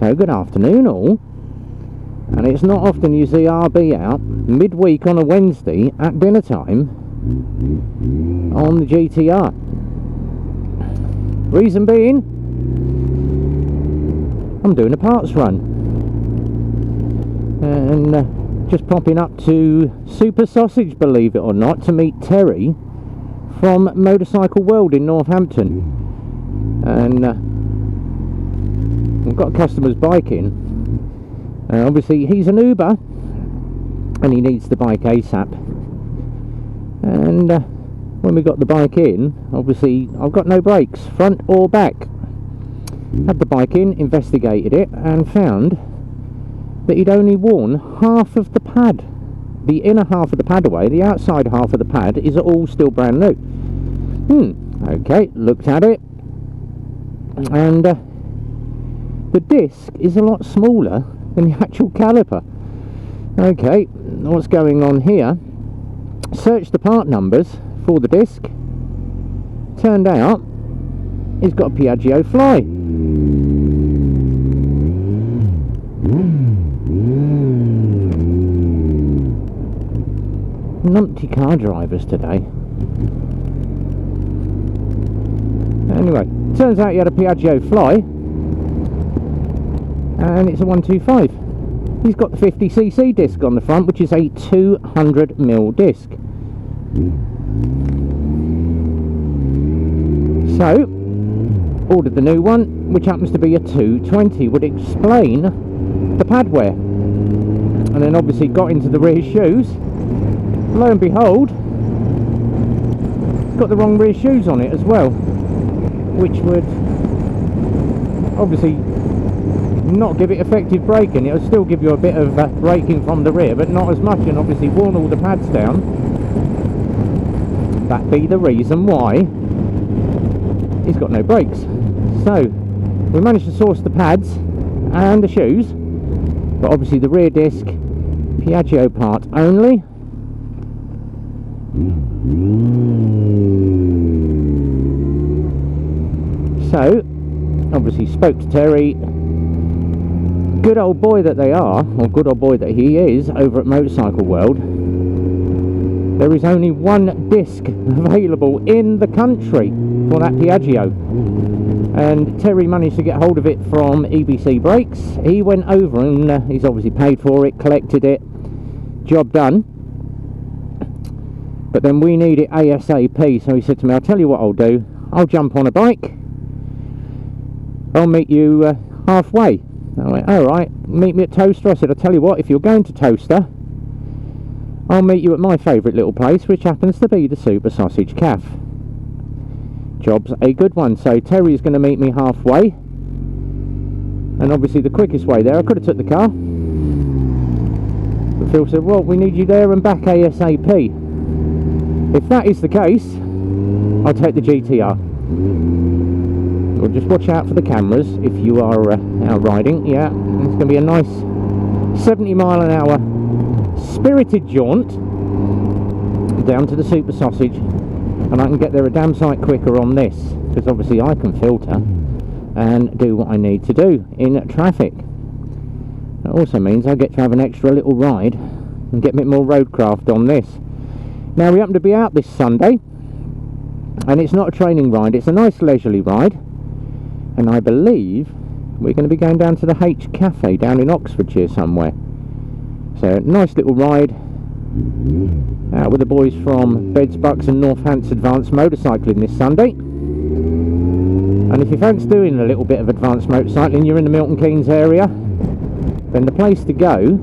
So good afternoon all, and it's not often you see RB out midweek on a Wednesday at dinner time on the GTR. Reason being, I'm doing a parts run and just popping up to Super Sausage, believe it or not, to meet Terry from Motorcycle World in Northampton. And we've got a customer's bike in. Obviously he's an Uber and he needs the bike ASAP. And when we got the bike in, obviously I've got no brakes, front or back. Had the bike in, investigated it, and found that he'd only worn half of the pad. The inner half of the pad away, the outside half of the pad is all still brand new. Okay, looked at it, and the disc is a lot smaller than the actual caliper. Okay, what's going on here? Searched the part numbers for the disc. Turned out he's got a Piaggio Fly. Numpty car drivers today. Anyway, turns out he had a Piaggio Fly, and it's a 125. He's got the 50cc disc on the front, which is a 200mm disc. So ordered the new one, which happens to be a 220. Would explain the pad wear. And then obviously got into the rear shoes. Lo and behold, it's got the wrong rear shoes on it as well, which would obviously not give it effective braking. It would still give you a bit of braking from the rear, but not as much, and obviously worn all the pads down. That be the reason why he's got no brakes. So we managed to source the pads and the shoes, but obviously the rear disc Piaggio part only. So obviously spoke to Terry, good old boy that they are, or good old boy that he is, over at Motorcycle World. There is only one disc available in the country for that Piaggio, and Terry managed to get hold of it from EBC Brakes. He went over and he's obviously paid for it, collected it, job done. But then we need it ASAP, so he said to me, I'll tell you what I'll do, I'll jump on a bike, I'll meet you halfway. I went, alright, meet me at Toaster. I said, I'll tell you what, if you're going to Toaster, I'll meet you at my favourite little place, which happens to be the Super Sausage Cafe. Job's a good one. So Terry's going to meet me halfway, and obviously the quickest way there, I could have took the car, but Phil said, well, we need you there and back ASAP. If that is the case, I'll take the GTR. Well, just watch out for the cameras if you are out riding. Yeah, it's going to be a nice 70-mile-an-hour spirited jaunt down to the Super Sausage, and I can get there a damn sight quicker on this, because obviously I can filter and do what I need to do in traffic. That also means I get to have an extra little ride and get a bit more roadcraft on this. Now we happen to be out this Sunday, and it's not a training ride, it's a nice leisurely ride, and I believe we're going to be going down to the H Cafe down in Oxfordshire somewhere. So nice little ride out with the boys from Beds, Bucks and Northants Advanced Motorcycling this Sunday. And if you fancy doing a little bit of advanced motorcycling, you're in the Milton Keynes area, then the place to go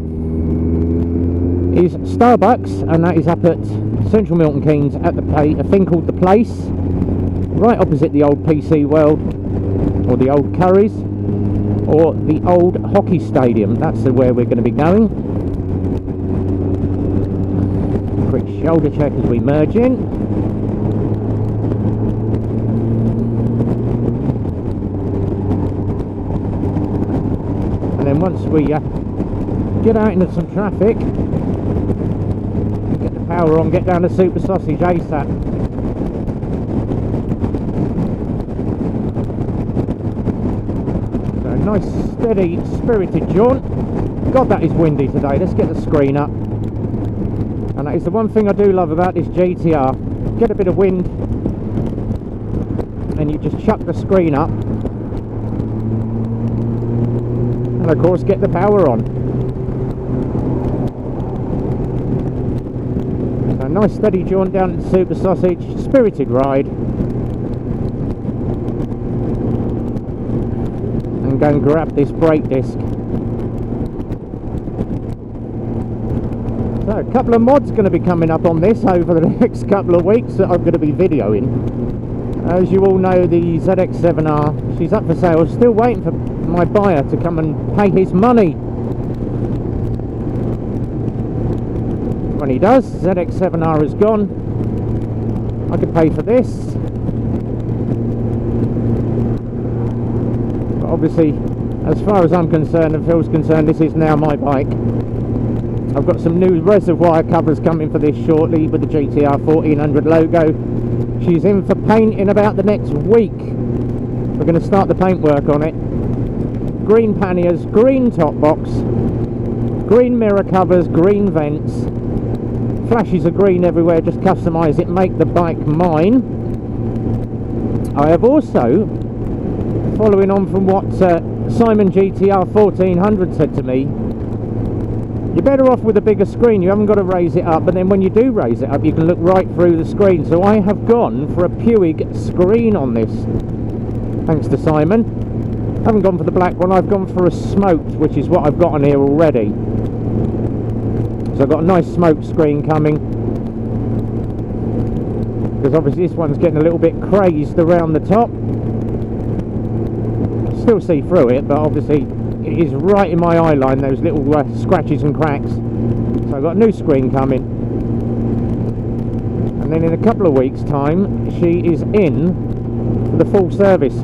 is Starbucks, and that is up at Central Milton Keynes at a thing called The Place, right opposite the old PC World, or the old Currys, or the old hockey stadium. That's where we're going to be going. Quick shoulder check as we merge in. And then once we get out into some traffic, get the power on, get down to Super Sausage ASAP. nice steady spirited jaunt. God, that is windy today. Let's get the screen up. And that is the one thing I do love about this GTR. Get a bit of wind and you just chuck the screen up, and of course get the power on. So a nice steady jaunt down to Super Sausage, spirited ride, and go and grab this brake disc. So a couple of mods going to be coming up on this over the next couple of weeks that I'm going to be videoing. As you all know, the ZX7R, she's up for sale. Still waiting for my buyer to come and pay his money. When he does, ZX7R is gone. I can pay for this. But obviously, as far as I'm concerned and Phil's concerned, this is now my bike. I've got some new reservoir covers coming for this shortly with the Gtr1400 logo. She's in for paint in about the next week. We're going to start the paint work on it. Green panniers, green top box, green mirror covers, green vents, flashes of green everywhere, just customise it, make the bike mine. I have also, following on from what Simon Gtr1400 said to me, you're better off with a bigger screen. You haven't got to raise it up, but then when you do raise it up, you can look right through the screen. So I have gone for a Puig screen on this, thanks to Simon. I haven't gone for the black one, I've gone for a smoked, which is what I've got on here already. So I've got a nice smoked screen coming, because obviously this one's getting a little bit crazed around the top. Still see through it, but obviously it is right in my eye line, those little scratches and cracks. So I've got a new screen coming, and then in a couple of weeks time she is in for the full service.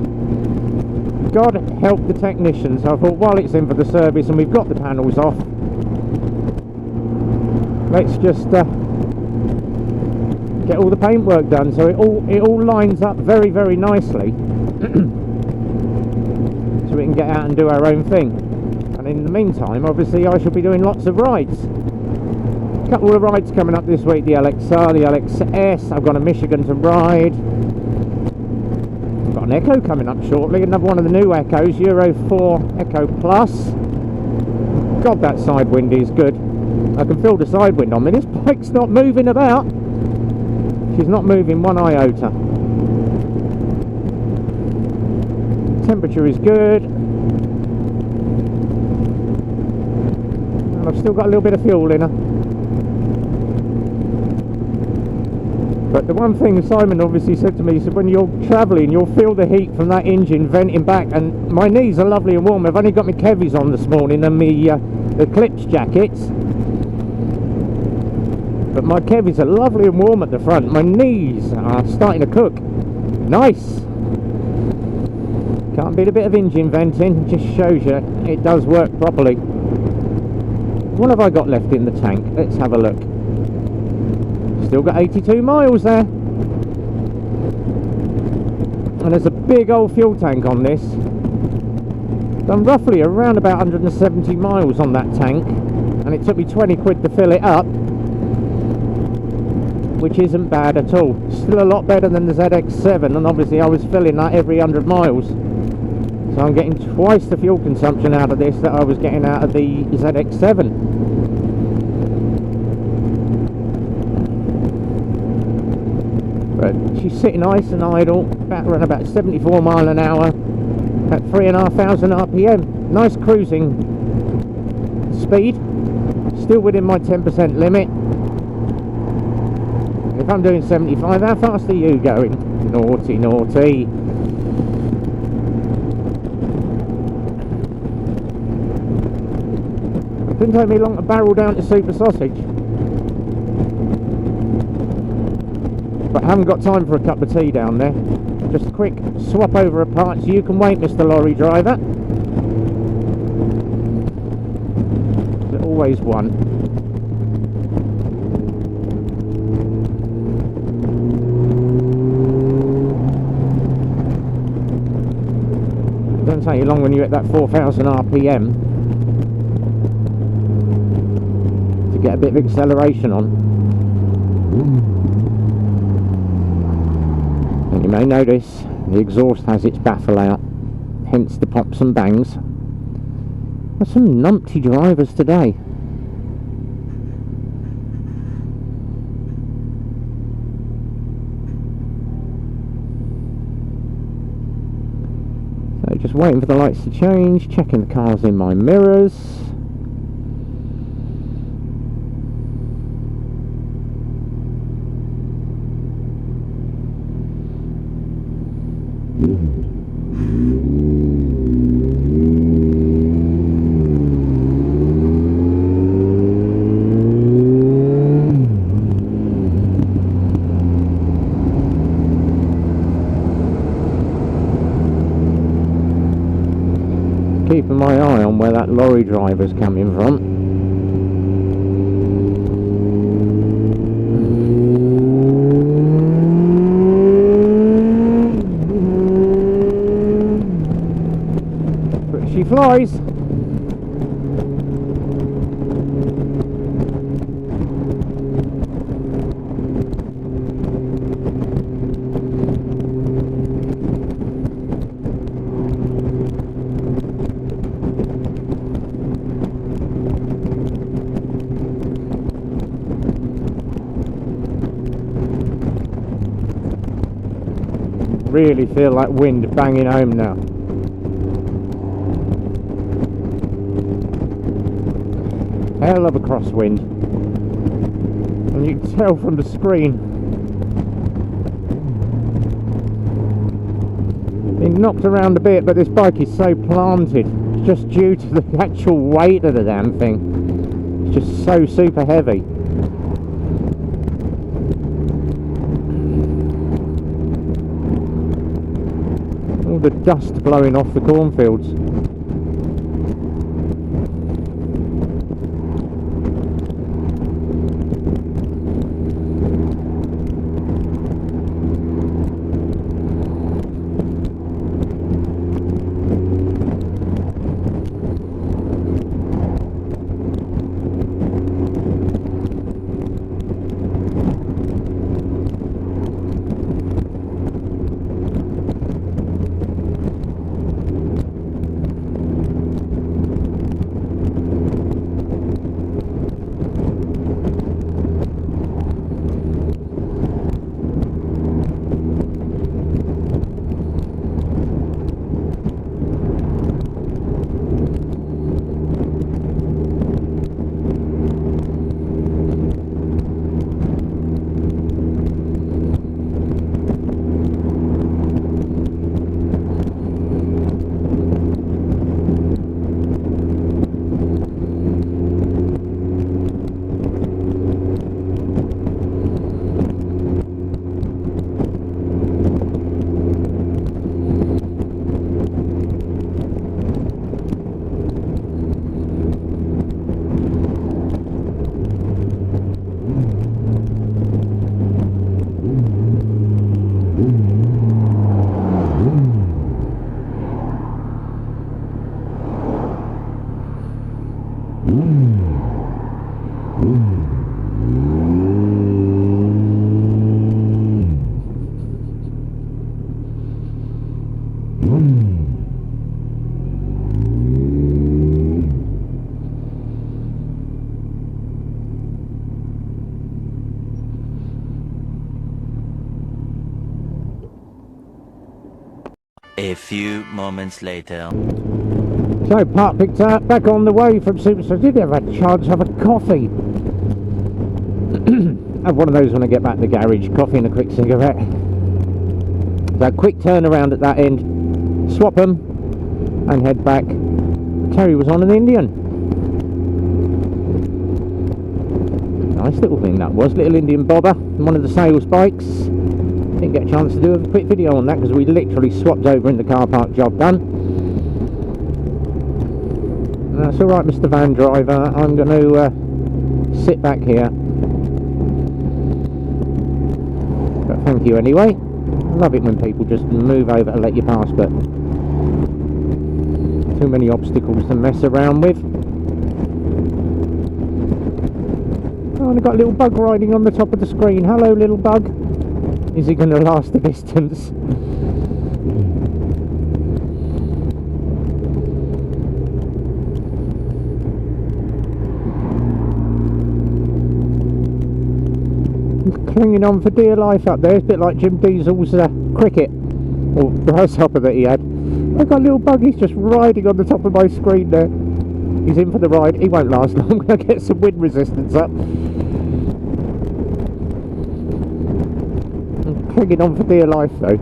God help the technicians. So I thought, while it's in for the service and we've got the panels off, let's just get all the paintwork done so it all lines up very, very nicely. So we can get out and do our own thing. And in the meantime, obviously, I shall be doing lots of rides. A couple of rides coming up this week: the LXR, the LXS. I've got a Michigan to ride. I've got an Echo coming up shortly, another one of the new Echoes, Euro 4 Echo Plus. God, that side wind is good. I can feel the side wind on me. This bike's not moving about. She's not moving one iota. Temperature is good, and I've still got a little bit of fuel in her. But the one thing Simon obviously said to me, he said, when you're travelling you'll feel the heat from that engine venting back, and my knees are lovely and warm. I've only got my kevies on this morning and my Eclipse jackets, but my kevies are lovely and warm at the front. My knees are starting to cook. Nice. Can't beat a bit of engine venting. Just shows you it does work properly. What have I got left in the tank? Let's have a look. Still got 82 miles there. And there's a big old fuel tank on this. Done roughly around about 170 miles on that tank, and it took me 20 quid to fill it up, which isn't bad at all. Still a lot better than the ZX7, and obviously I was filling that every 100 miles. So I'm getting twice the fuel consumption out of this that I was getting out of the ZX7. But she's sitting nice and idle, around about 74 mile an hour at 3,500 RPM. Nice cruising speed, still within my 10% limit. If I'm doing 75, how fast are you going? Naughty, naughty. It didn't take me long to barrel down to Super Sausage. But I haven't got time for a cup of tea down there. Just a quick swap over of parts. You can wait, Mr. Lorry Driver. There's always one. Don't say you long when you're at that 4,000 RPM to get a bit of acceleration on. And you may notice the exhaust has its baffle out, hence the pops and bangs. There's some numpty drivers today. So just waiting for the lights to change, checking the cars in my mirrors. Keeping my eye on where that lorry driver's coming from. But she flies. Really feel like wind banging home now. Hell of a crosswind, and you can tell from the screen been knocked around a bit, but this bike is so planted just due to the actual weight of the damn thing. It's just so super heavy. The dust blowing off the cornfields. A few moments later. So, part picked up, back on the way from Superstore. I did have a chance to have a coffee. I have one of those when I get back to the garage, coffee and a quick cigarette. So, quick turnaround at that end, swap them, and head back. Terry was on an Indian. Nice little thing that was, little Indian bobber, one of the sales bikes. Didn't get a chance to do a quick video on that because we literally swapped over in the car park, job done. And that's alright, Mr. Van Driver, I'm going to sit back here. But thank you anyway. I love it when people just move over and let you pass, but Too many obstacles to mess around with. Oh, and I've got a little bug riding on the top of the screen. Hello, little bug. Is he going to last the distance? Clinging on for dear life up there. It's a bit like Jim Diesel's cricket, or grasshopper that he had. I've got a little bug, he's just riding on the top of my screen there. He's in for the ride. He won't last long. I'm going to get some wind resistance up. I'm clinging on for dear life though.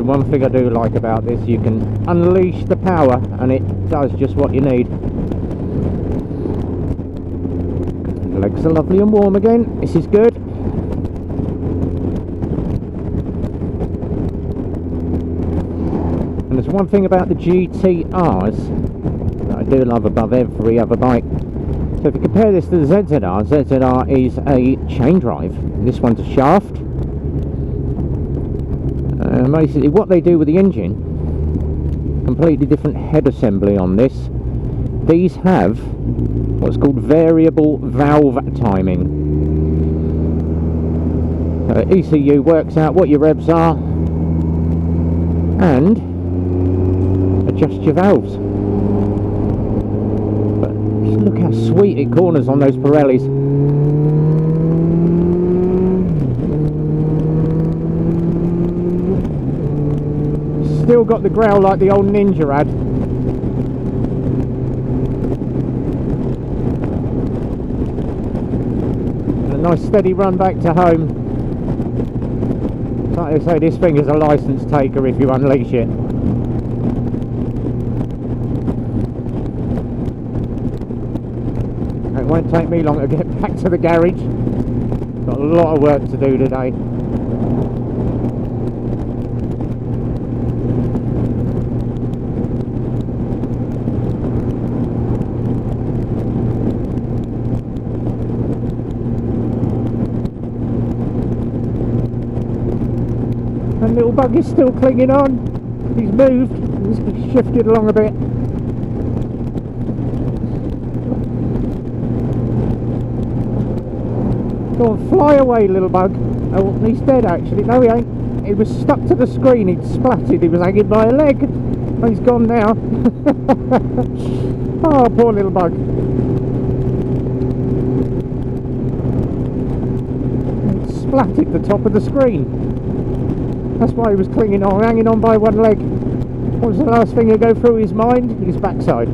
One thing I do like about this, you can unleash the power and it does just what you need. Legs are lovely and warm again. This is good. And there's one thing about the GTRs that I do love above every other bike. So if you compare this to the ZZR, ZZR is a chain drive. This one's a shaft. Basically what they do with the engine, completely different head assembly on this. These have what's called variable valve timing. ECU works out what your revs are and adjusts your valves. But just look how sweet it corners on those Pirellis. Still got the growl like the old Ninja had. And a nice steady run back to home. Like I say, this thing is a license taker if you unleash it. It won't take me long to get back to the garage. Got a lot of work to do today. Little bug is still clinging on. He's moved. He's shifted along a bit. Go on, fly away, little bug. Oh, he's dead actually. No, he ain't. He was stuck to the screen. He'd splatted. He was hanging by a leg. Oh, he's gone now. Oh, poor little bug. He'd splatted the top of the screen. That's why he was clinging on, hanging on by one leg. What was the last thing to go through his mind? His backside.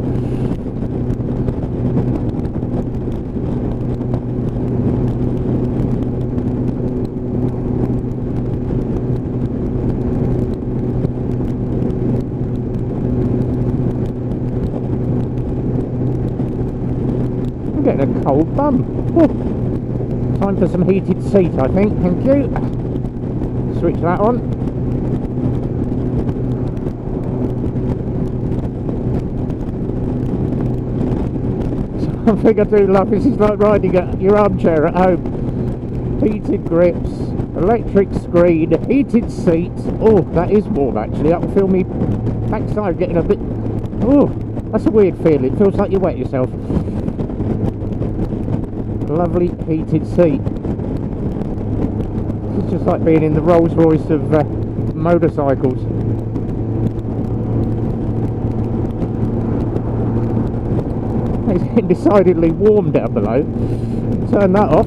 I'm getting a cold bum. Oh. Time for some heated seat, I think. Thank you. Switch that on. Something I do love, this is like riding your armchair at home. Heated grips, electric screen, heated seats. Oh, that is warm actually. That will feel me backside getting a bit... Oh, that's a weird feeling. It feels like you wet yourself. Lovely heated seat. It's just like being in the Rolls Royce of motorcycles. It's getting decidedly warm down below. Turn that off.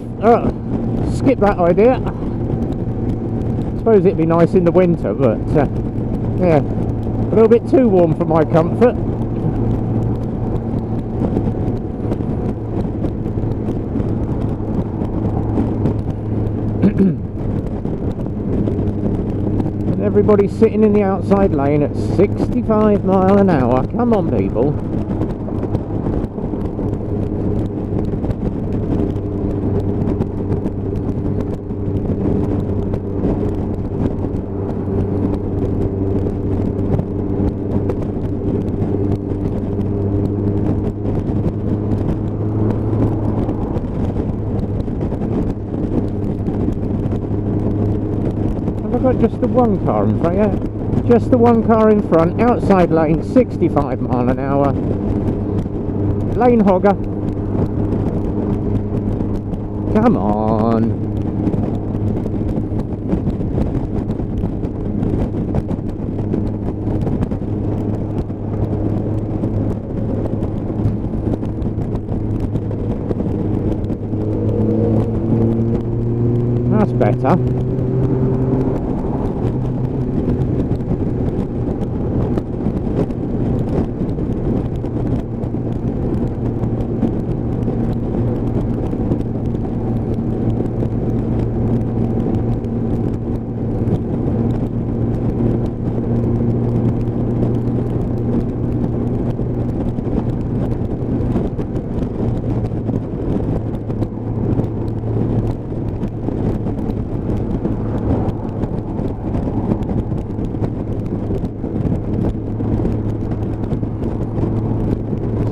Skip that idea. I suppose it'd be nice in the winter, but yeah, a little bit too warm for my comfort. everybody's sitting in the outside lane at 65 mile an hour. Come on, people. Just the one car in front, yeah. Just the one car in front, outside lane, 65 mile an hour. Lane hogger. Come on. That's better.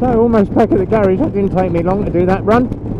So, almost back at the garage. That didn't take me long to do that run.